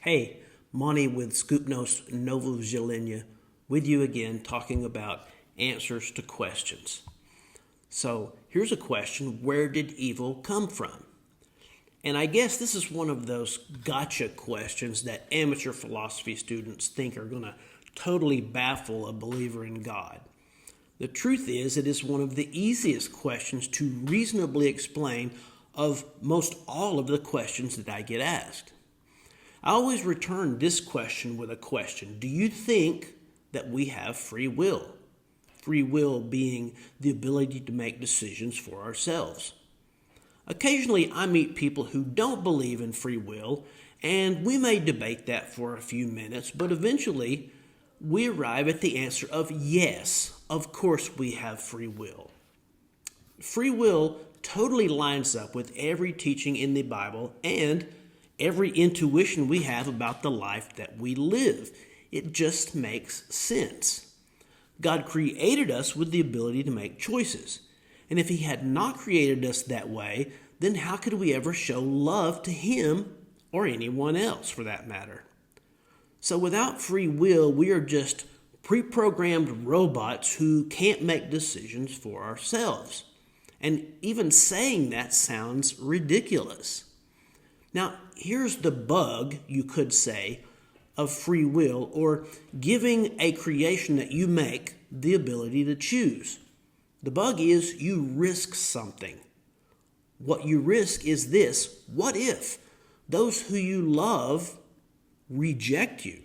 Hey, Monte with Skupnos Novozhelenia with you again talking about answers to questions. So here's a question: where did evil come from? And I guess this is one of those gotcha questions that amateur philosophy students think are going to totally baffle a believer in God. The truth is, it is one of the easiest questions to reasonably explain of most all of the questions that I get asked. I always return this question with a question: do you think that we have free will? Free will being the ability to make decisions for ourselves. Occasionally, I meet people who don't believe in free will, and we may debate that for a few minutes, but eventually we arrive at the answer of yes, of course we have free will. Free will totally lines up with every teaching in the Bible and every intuition we have about the life that we live. It just makes sense. God created us with the ability to make choices. And if He had not created us that way, then how could we ever show love to Him or anyone else for that matter? So without free will, we are just pre-programmed robots who can't make decisions for ourselves. And even saying that sounds ridiculous. Now, here's the bug, you could say, of free will, or giving a creation that you make the ability to choose. The bug is you risk something. What you risk is this: what if those who you love reject you?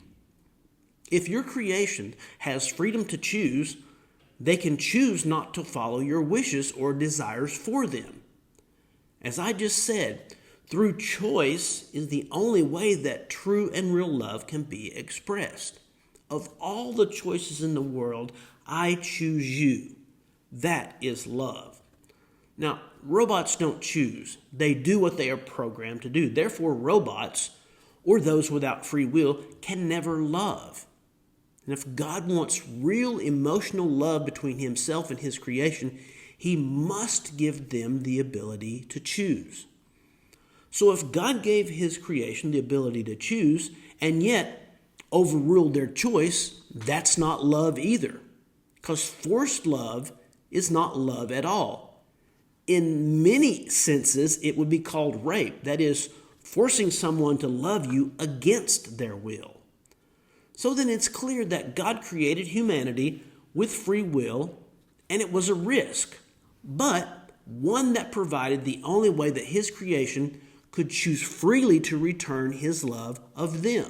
If your creation has freedom to choose, they can choose not to follow your wishes or desires for them. As I just said, through choice is the only way that true and real love can be expressed. Of all the choices in the world, I choose you. That is love. Now, robots don't choose. They do what they are programmed to do. Therefore, robots, or those without free will, can never love. And if God wants real emotional love between Himself and His creation, He must give them the ability to choose. So if God gave His creation the ability to choose, and yet overruled their choice, that's not love either. Because forced love is not love at all. In many senses, it would be called rape. That is, forcing someone to love you against their will. So then it's clear that God created humanity with free will, and it was a risk, but one that provided the only way that His creation could choose freely to return His love of them.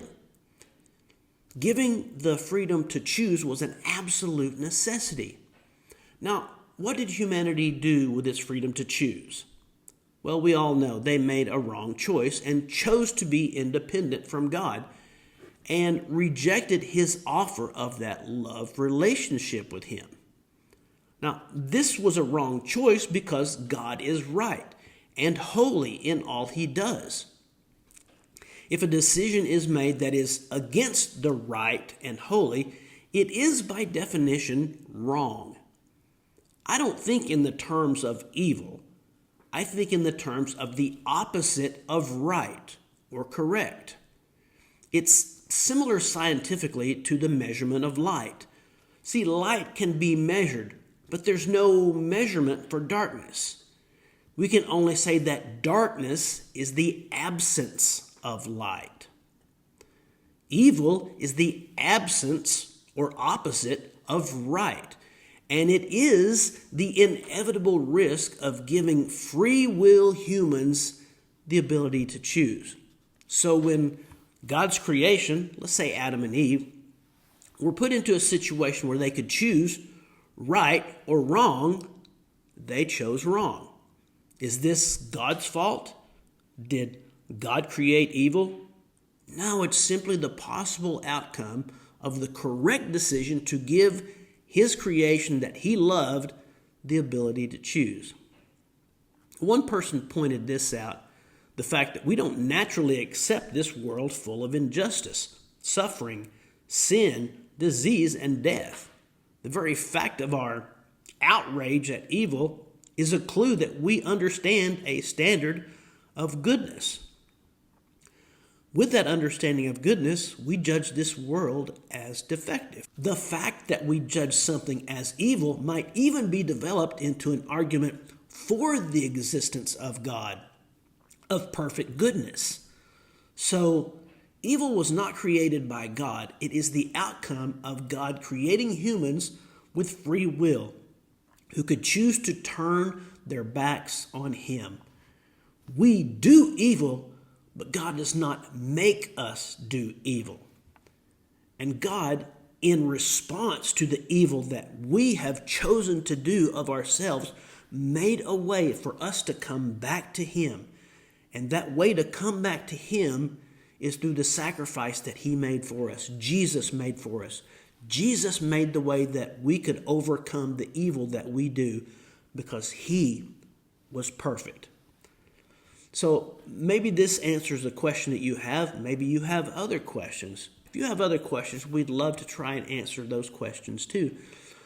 Giving the freedom to choose was an absolute necessity. Now, what did humanity do with its freedom to choose? Well, we all know they made a wrong choice and chose to be independent from God and rejected His offer of that love relationship with Him. Now, this was a wrong choice because God is right and holy in all He does. If a decision is made that is against the right and holy, it is by definition wrong. I don't think in the terms of evil. I think in the terms of the opposite of right or correct. It's similar scientifically to the measurement of light. See, light can be measured, but there's no measurement for darkness. We can only say that darkness is the absence of light. Evil is the absence or opposite of right. And it is the inevitable risk of giving free will humans the ability to choose. So when God's creation, let's say Adam and Eve, were put into a situation where they could choose right or wrong, they chose wrong. Is this God's fault? Did God create evil? No, it's simply the possible outcome of the correct decision to give His creation that He loved the ability to choose. One person pointed this out, the fact that we don't naturally accept this world full of injustice, suffering, sin, disease, and death. The very fact of our outrage at evil is a clue that we understand a standard of goodness. With that understanding of goodness, we judge this world as defective. The fact that we judge something as evil might even be developed into an argument for the existence of God, of perfect goodness. So, evil was not created by God. It is the outcome of God creating humans with free will, who could choose to turn their backs on Him. We do evil, but God does not make us do evil. And God, in response to the evil that we have chosen to do of ourselves, made a way for us to come back to Him. And that way to come back to Him is through the sacrifice that He made for us. Jesus made for us. Jesus made the way that we could overcome the evil that we do because He was perfect. So maybe this answers the question that you have. Maybe you have other questions. If you have other questions, we'd love to try and answer those questions too.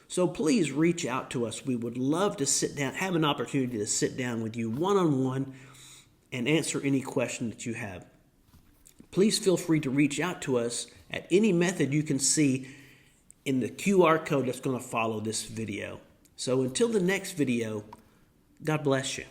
So please reach out to us. We would love to sit down, have an opportunity to sit down with you one-on-one and answer any question that you have. Please feel free to reach out to us at any method you can see in the QR code that's going to follow this video. So until the next video, God bless you.